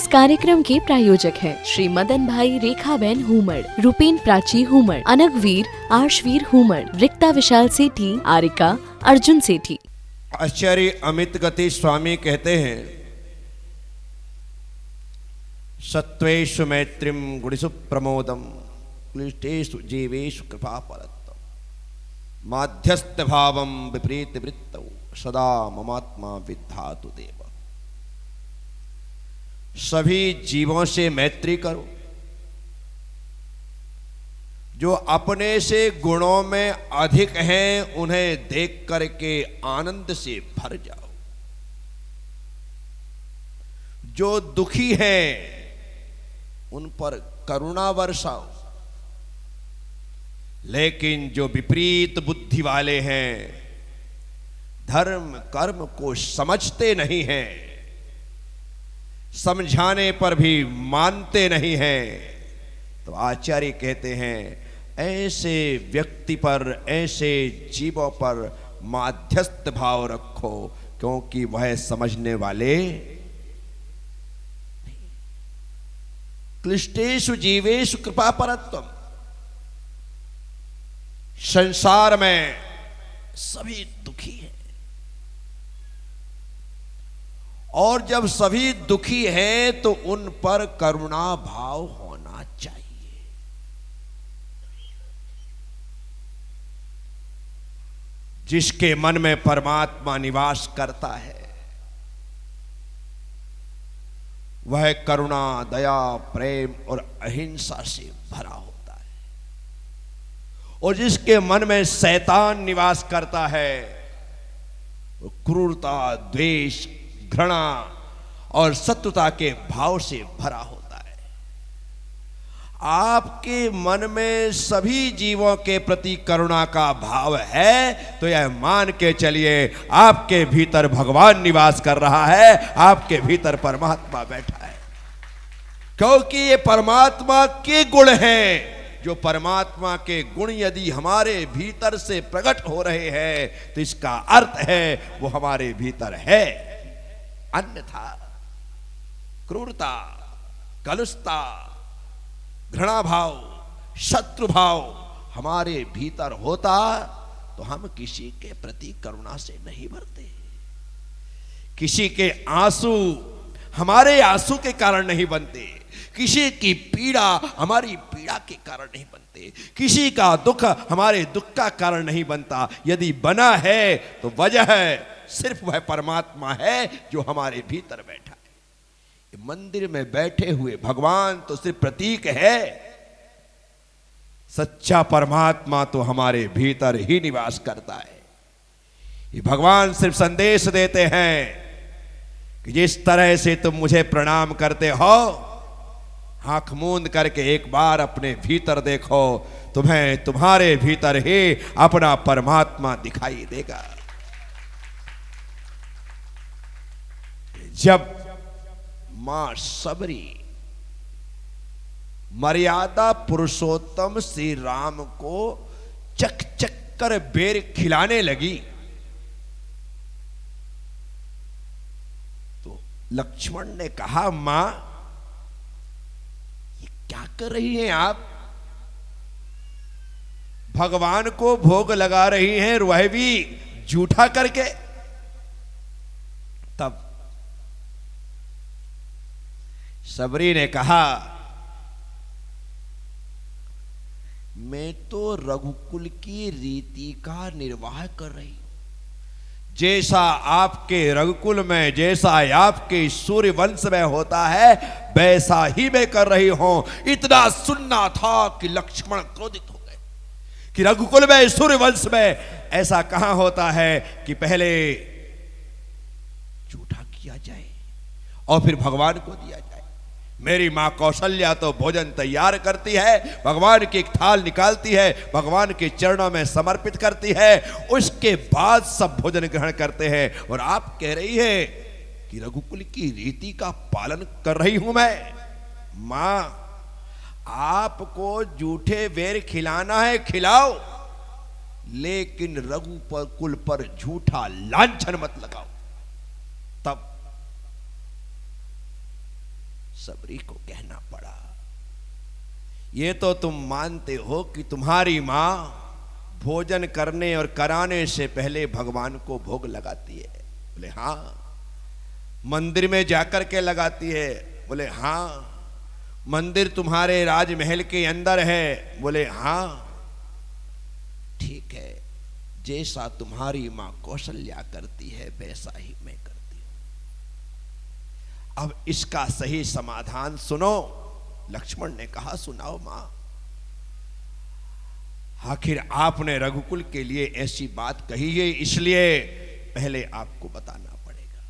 कार्यक्रम के प्रायोजक हैं श्री मदन भाई रेखाबेन हुमड़, रूपेन प्राची हुमड़, अनगवीर आर्शवीर हुमड़, रिक्ता विशाल सेठी, आरिका अर्जुन सेठी। आचार्य अमित गति स्वामी कहते हैं, सत्वेषु मैत्रिम गुणिषु प्रमोदम क्लिष्टेषु जीवेषु कृपापरत्वम माध्यस्थ भावम विपरीत वृत्तौ सदा ममात्मा विद्धातु देव। सभी जीवों से मैत्री करो, जो अपने से गुणों में अधिक हैं उन्हें देख करके आनंद से भर जाओ। जो दुखी हैं उन पर करुणा बरसाओ, लेकिन जो विपरीत बुद्धि वाले हैं, धर्म कर्म को समझते नहीं हैं, समझाने पर भी मानते नहीं हैं, तो आचार्य कहते हैं ऐसे व्यक्ति पर, ऐसे जीवों पर माध्यस्थ भाव रखो, क्योंकि वह समझने वाले क्लिष्टेषु जीवेषु कृपा परत्वम। संसार में सभी दुखी हैं, और जब सभी दुखी हैं तो उन पर करुणा भाव होना चाहिए। जिसके मन में परमात्मा निवास करता है वह करुणा, दया, प्रेम और अहिंसा से भरा होता है, और जिसके मन में शैतान निवास करता है वो क्रूरता, द्वेष, घृणा और शत्रुता के भाव से भरा होता है। आपके मन में सभी जीवों के प्रति करुणा का भाव है तो यह मान के चलिए आपके भीतर भगवान निवास कर रहा है, आपके भीतर परमात्मा बैठा है, क्योंकि ये परमात्मा के गुण हैं। जो परमात्मा के गुण यदि हमारे भीतर से प्रकट हो रहे हैं तो इसका अर्थ है वो हमारे भीतर है। अन्यथा क्रूरता, कलुषता, घृणा भाव, शत्रु भाव हमारे भीतर होता तो हम किसी के प्रति करुणा से नहीं भरते। किसी के आंसू हमारे आंसू के कारण नहीं बनते, किसी की पीड़ा हमारी पीड़ा के कारण नहीं बनते, किसी का दुख हमारे दुख का कारण नहीं बनता। यदि बना है तो वजह है सिर्फ वह परमात्मा है जो हमारे भीतर बैठा है। मंदिर में बैठे हुए भगवान तो सिर्फ प्रतीक है, सच्चा परमात्मा तो हमारे भीतर ही निवास करता है। ये भगवान सिर्फ संदेश देते हैं कि जिस तरह से तुम मुझे प्रणाम करते हो, आंख मूंद करके एक बार अपने भीतर देखो, तुम्हें तुम्हारे भीतर ही अपना परमात्मा दिखाई देगा। जब मां सबरी मर्यादा पुरुषोत्तम श्री राम को चक चक कर बेर खिलाने लगी तो लक्ष्मण ने कहा, मां ये क्या कर रही हैं आप? भगवान को भोग लगा रही हैं, वह भी जूठा करके। तब सबरी ने कहा, मैं तो रघुकुल की रीति का निर्वाह कर रही हूं। जैसा आपके रघुकुल में, जैसा आपके सूर्य वंश में होता है वैसा ही मैं कर रही हूं। इतना सुनना था कि लक्ष्मण क्रोधित हो गए कि रघुकुल में, सूर्य वंश में ऐसा कहां होता है कि पहले जूठा किया जाए और फिर भगवान को दिया जाए। मेरी मां कौशल्या तो भोजन तैयार करती है, भगवान की एक थाल निकालती है, भगवान के चरणों में समर्पित करती है, उसके बाद सब भोजन ग्रहण करते हैं। और आप कह रही है कि रघुकुल की रीति का पालन कर रही हूं मैं। मां, आपको जूठे बेर खिलाना है खिलाओ, लेकिन रघुकुल पर झूठा लांछन मत लगाओ। तब सबरी को कहना पड़ा, ये तो तुम मानते हो कि तुम्हारी माँ भोजन करने और कराने से पहले भगवान को भोग लगाती है? बोले हाँ। मंदिर में जाकर के लगाती है? बोले हाँ। मंदिर तुम्हारे राजमहल के अंदर है? बोले हाँ। ठीक है, जैसा तुम्हारी मां कौशल्या करती है वैसा ही मैं करती हूं। अब इसका सही समाधान सुनो। लक्ष्मण ने कहा सुनाओ मां। आखिर आपने रघुकुल के लिए ऐसी बात कही है, इसलिए पहले आपको बताना पड़ेगा।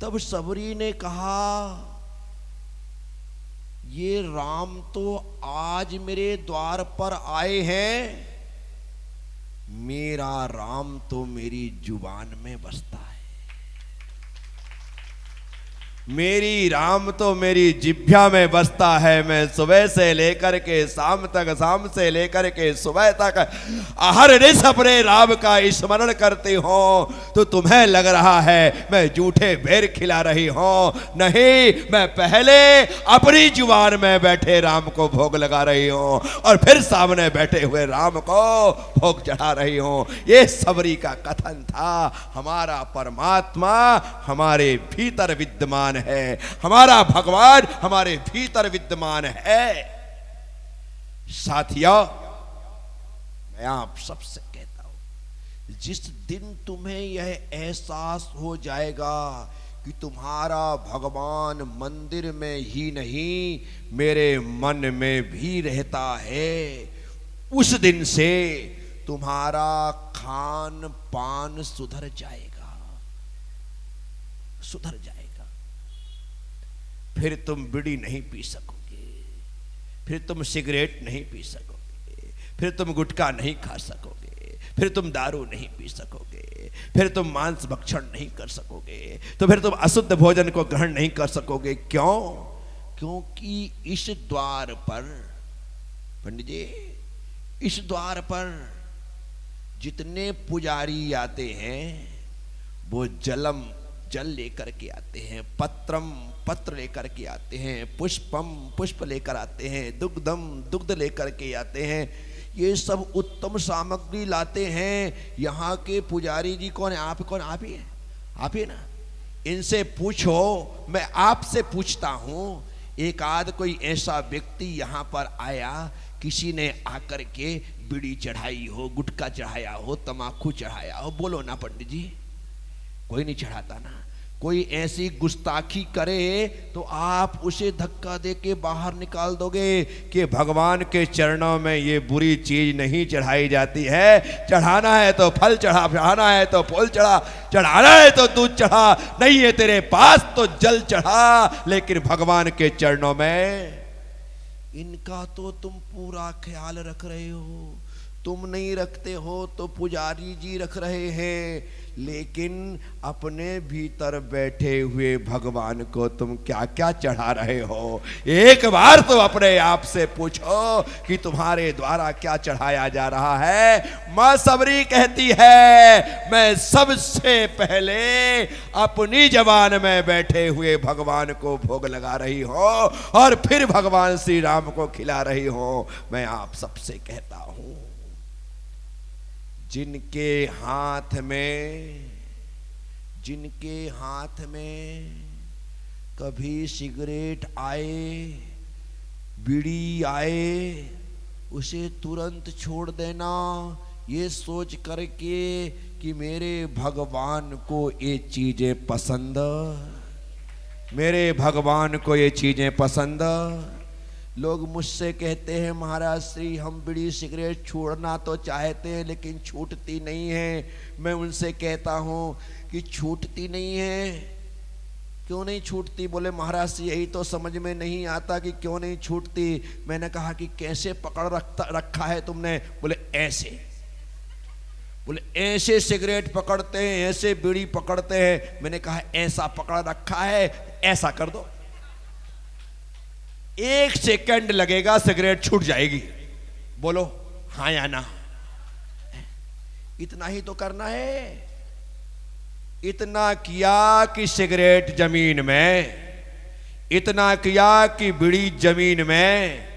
तब सबरी ने कहा ये राम तो आज मेरे द्वार पर आए हैं, मेरा राम तो मेरी जुबान में बसता है, मेरी राम तो मेरी जिभ्या में बसता है। मैं सुबह से लेकर के शाम तक, शाम से लेकर के सुबह तक हर निश अपने राम का स्मरण करती हूं, तो तुम्हें लग रहा है मैं झूठे बेर खिला रही हूं? नहीं, मैं पहले अपनी जुबान में बैठे राम को भोग लगा रही हूं और फिर सामने बैठे हुए राम को भोग चढ़ा रही हूं। ये सबरी का कथन था। हमारा परमात्मा हमारे भीतर विद्यमान है, हमारा भगवान हमारे भीतर विद्यमान है। साथियों, मैं आप सबसे कहता हूं, जिस दिन तुम्हें यह एहसास हो जाएगा कि तुम्हारा भगवान मंदिर में ही नहीं मेरे मन में भी रहता है, उस दिन से तुम्हारा खान पान सुधर जाएगा, सुधर जाएगा। फिर तुम बीड़ी नहीं पी सकोगे, फिर तुम सिगरेट नहीं पी सकोगे, फिर तुम गुटखा नहीं खा सकोगे, फिर तुम दारू नहीं पी सकोगे, फिर तुम मांस भक्षण नहीं कर सकोगे, तो फिर तुम अशुद्ध भोजन को ग्रहण नहीं कर सकोगे। क्यों? क्योंकि इस द्वार पर, पंडित जी, इस द्वार पर जितने पुजारी आते हैं वो जल लेकर के आते हैं, पत्र लेकर के आते हैं, पुष्प लेकर आते हैं, दुग्ध लेकर के आते हैं। ये सब उत्तम सामग्री लाते हैं। यहाँ के पुजारी जी कौन है? आप कौन? आप ही है, आप ही ना। इनसे पूछो, मैं आपसे पूछता हूँ, एक आध कोई ऐसा व्यक्ति यहाँ पर आया, किसी ने आकर के बीड़ी चढ़ाई हो, गुटखा चढ़ाया हो, तमाकू चढ़ाया हो? बोलो ना पंडित जी, कोई नहीं चढ़ाता ना। कोई ऐसी गुस्ताखी करे तो आप उसे धक्का दे के बाहर निकाल दोगे कि भगवान के चरणों में ये बुरी चीज नहीं चढ़ाई जाती है। चढ़ाना है तो फल चढ़ा, चढ़ाना है तो फूल चढ़ा, चढ़ाना है तो दूध चढ़ा, नहीं है तेरे पास तो जल चढ़ा, लेकिन भगवान के चरणों में इनका तो तुम पूरा ख्याल रख रहे हो। तुम नहीं रखते हो तो पुजारी जी रख रहे हैं, लेकिन अपने भीतर बैठे हुए भगवान को तुम क्या क्या चढ़ा रहे हो? एक बार तो अपने आप से पूछो कि तुम्हारे द्वारा क्या चढ़ाया जा रहा है। मां सबरी कहती है, मैं सबसे पहले अपनी जबान में बैठे हुए भगवान को भोग लगा रही हूं और फिर भगवान श्री राम को खिला रही हूं। मैं आप सबसे कहता हूं, जिनके हाथ में कभी सिगरेट आए, बीड़ी आए, उसे तुरंत छोड़ देना, ये सोच करके कि मेरे भगवान को ये चीजें पसंद, मेरे भगवान को ये चीजें पसंद। लोग मुझसे कहते हैं, महाराज श्री हम बीड़ी सिगरेट छोड़ना तो चाहते हैं लेकिन छूटती नहीं है। मैं उनसे कहता हूँ कि छूटती नहीं है, क्यों नहीं छूटती? बोले महाराज श्री यही तो समझ में नहीं आता कि क्यों नहीं छूटती। मैंने कहा कि कैसे पकड़ रखा है तुमने? बोले ऐसे। बोले ऐसे सिगरेट पकड़ते हैं, ऐसे बीड़ी पकड़ते हैं। मैंने कहा ऐसा पकड़ रखा है, ऐसा कर दो, 1 सेकंड लगेगा, सिगरेट छूट जाएगी। बोलो हाँ या ना? इतना ही तो करना है। इतना किया कि सिगरेट जमीन में, इतना किया कि बड़ी जमीन में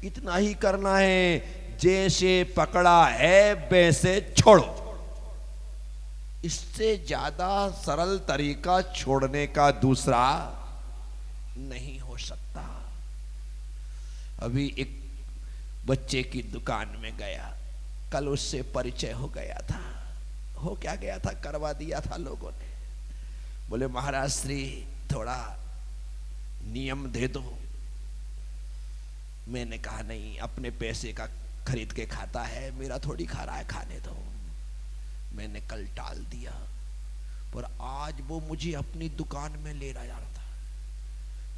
इतना ही करना है, जैसे पकड़ा है वैसे छोड़ो। इससे ज्यादा सरल तरीका छोड़ने का दूसरा नहीं हो सकता। अभी एक बच्चे की दुकान में गया, कल उससे परिचय हो गया था। हो क्या गया था, करवा दिया था लोगों ने। बोले महाराज श्री थोड़ा नियम दे दो। मैंने कहा नहीं, अपने पैसे का खरीद के खाता है, मेरा थोड़ी खा रहा है, खाने दो। मैंने कल टाल दिया, पर आज वो मुझे अपनी दुकान में ले रहा था।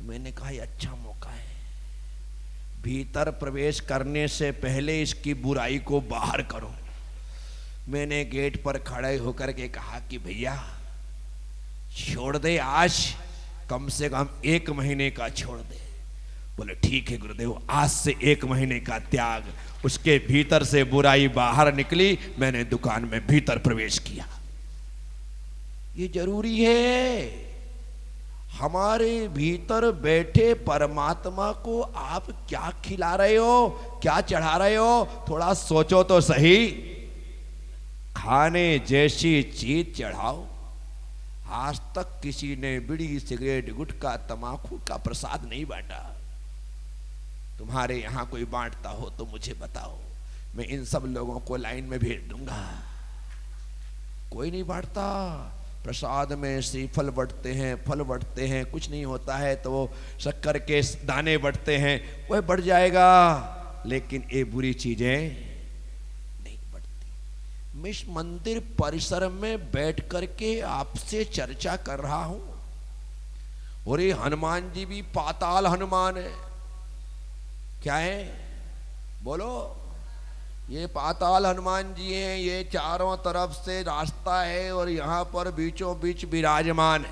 मैंने कहा ये अच्छा मौका है, भीतर प्रवेश करने से पहले इसकी बुराई को बाहर करो। मैंने गेट पर खड़े होकर के कहा कि भैया छोड़ दे, आज कम से कम 1 महीने का छोड़ दे। बोले ठीक है गुरुदेव, आज से 1 महीने का त्याग। उसके भीतर से बुराई बाहर निकली, मैंने दुकान में भीतर प्रवेश किया। ये जरूरी है। हमारे भीतर बैठे परमात्मा को आप क्या खिला रहे हो, क्या चढ़ा रहे हो, थोड़ा सोचो तो सही। खाने जैसी चीज चढ़ाओ। आज तक किसी ने बीड़ी सिगरेट गुटखा तमाकू का प्रसाद नहीं बांटा। तुम्हारे यहां कोई बांटता हो तो मुझे बताओ, मैं इन सब लोगों को लाइन में भेज दूंगा। कोई नहीं बांटता। प्रसाद में श्रीफल बंटते हैं, फल बंटते हैं, कुछ नहीं होता है तो वो शक्कर के दाने बंटते हैं, वह बढ़ जाएगा। लेकिन ये बुरी चीजें नहीं बढ़ती। मैं इस मंदिर परिसर में बैठ करके आपसे चर्चा कर रहा हूं, और ये हनुमान जी भी पाताल हनुमान है। क्या है बोलो? ये पाताल हनुमान जी हैं। ये चारों तरफ से रास्ता है और यहां पर बीचों बीच विराजमान है,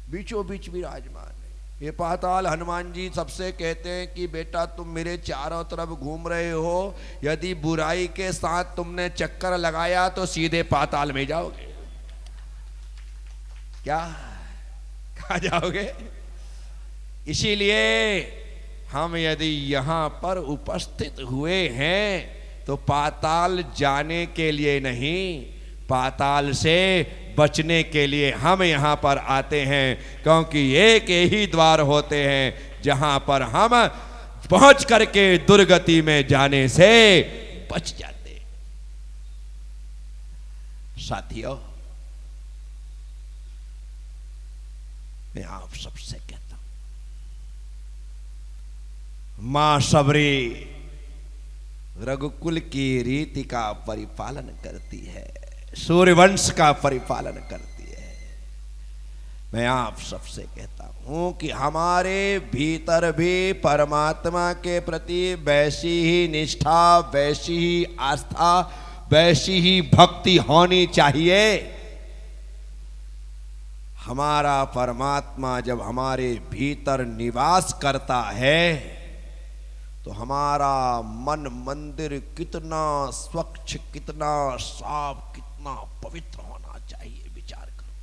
बीचों बीच विराजमान है। ये पाताल हनुमान जी सबसे कहते हैं कि बेटा तुम मेरे चारों तरफ घूम रहे हो, यदि बुराई के साथ तुमने चक्कर लगाया तो सीधे पाताल में जाओगे। क्या कहाँ जाओगे? इसीलिए हम यदि यहां पर उपस्थित हुए हैं तो पाताल जाने के लिए नहीं, पाताल से बचने के लिए हम यहां पर आते हैं। क्योंकि एक ही द्वार होते हैं जहां पर हम पहुंच करके दुर्गति में जाने से बच जाते। साथियों, मैं आप सबसे कहता हूं, मां सबरी रघुकुल की रीति का परिपालन करती है, सूर्यवंश का परिपालन करती है। मैं आप सबसे कहता हूं कि हमारे भीतर भी परमात्मा के प्रति वैसी ही निष्ठा, वैसी ही आस्था, वैसी ही भक्ति होनी चाहिए। हमारा परमात्मा जब हमारे भीतर निवास करता है तो हमारा मन मंदिर कितना स्वच्छ, कितना साफ, कितना पवित्र होना चाहिए, विचार करो।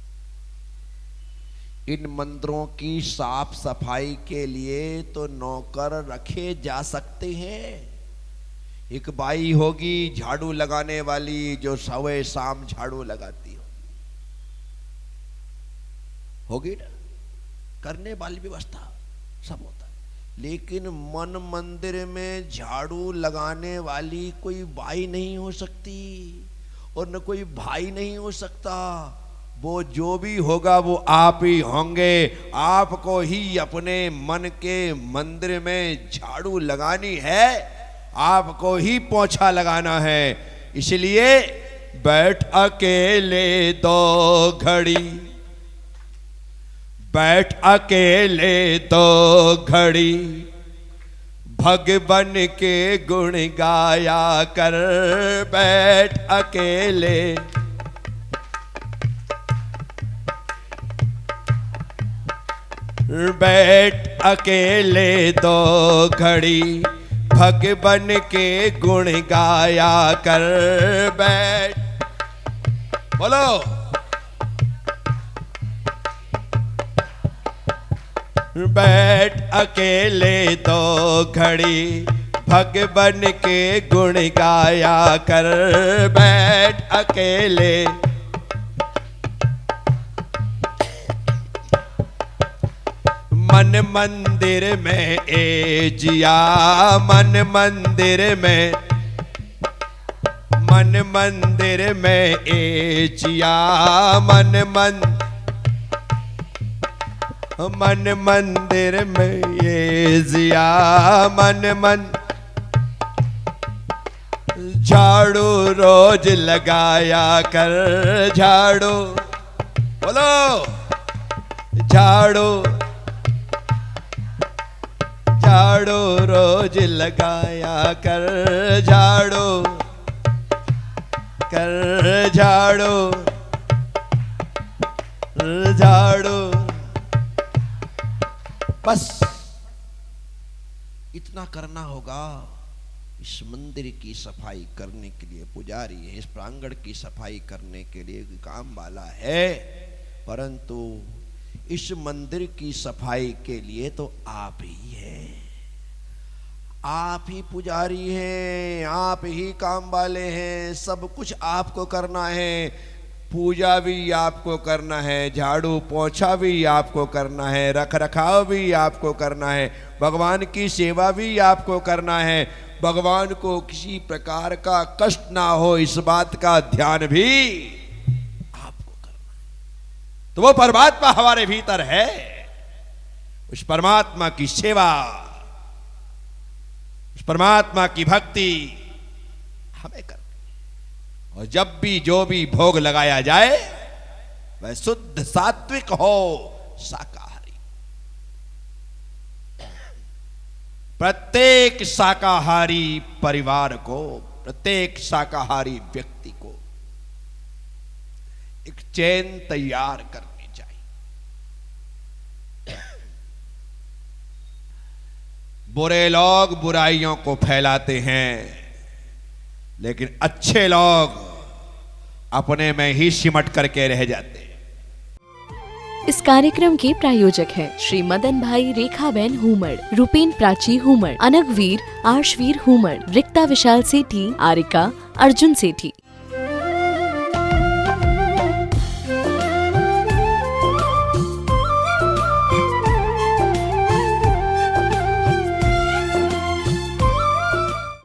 इन मंदिरों की साफ सफाई के लिए तो नौकर रखे जा सकते हैं। एक बाई होगी झाड़ू लगाने वाली, जो सवे शाम झाड़ू लगाती होगी ना, करने वाली व्यवस्था सब होता है। लेकिन मन मंदिर में झाड़ू लगाने वाली कोई बाई नहीं हो सकती और न कोई भाई नहीं हो सकता। वो जो भी होगा वो आप ही होंगे। आपको ही अपने मन के मंदिर में झाड़ू लगानी है, आपको ही पोछा लगाना है। इसलिए बैठ अकेले 2 घड़ी, बैठ अकेले 2 घड़ी, भगवन के गुण गाया कर। बैठ अकेले, बैठ अकेले 2 घड़ी, भगवन के गुण गाया कर। बैठ, बोलो बैठ अकेले दो घड़ी भगवान के गुण गाया कर। बैठ अकेले मन मंदिर में ए जिया, मन मंदिर में, मन मंदिर में ए जिया, मन मंदिर में ये जिया, मन झाड़ू रोज लगाया कर। झाड़ू बोलो, झाड़ू झाड़ू रोज लगाया कर। झाड़ू कर, झाड़ू झाड़ू। बस इतना करना होगा। इस मंदिर की सफाई करने के लिए पुजारी है, इस प्रांगण की सफाई करने के लिए काम वाला है, परंतु इस मंदिर की सफाई के लिए तो आप ही हैं, आप ही पुजारी हैं, आप ही काम वाले हैं। सब कुछ आपको करना है। पूजा भी आपको करना है, झाड़ू पोछा भी आपको करना है, रख रखाव भी आपको करना है, भगवान की सेवा भी आपको करना है। भगवान को किसी प्रकार का कष्ट ना हो, इस बात का ध्यान भी आपको करना है। तो वो परमात्मा हमारे भीतर है, उस परमात्मा की सेवा, उस परमात्मा की भक्ति हमें करनी। और जब भी जो भी भोग लगाया जाए वह शुद्ध सात्विक हो, शाकाहारी। प्रत्येक शाकाहारी परिवार को, प्रत्येक शाकाहारी व्यक्ति को एक चेन तैयार करनी चाहिए। बुरे लोग बुराइयों को फैलाते हैं, लेकिन अच्छे लोग अपने में ही सिमट करके रह जाते हैं। इस कार्यक्रम के प्रायोजक हैं श्री मदन भाई रेखाबेन हुमड़, रूपेन प्राची हुमड़, अनगवीर आर्शवीर हुमड़, रिक्ता विशाल सेठी, आरिका अर्जुन सेठी।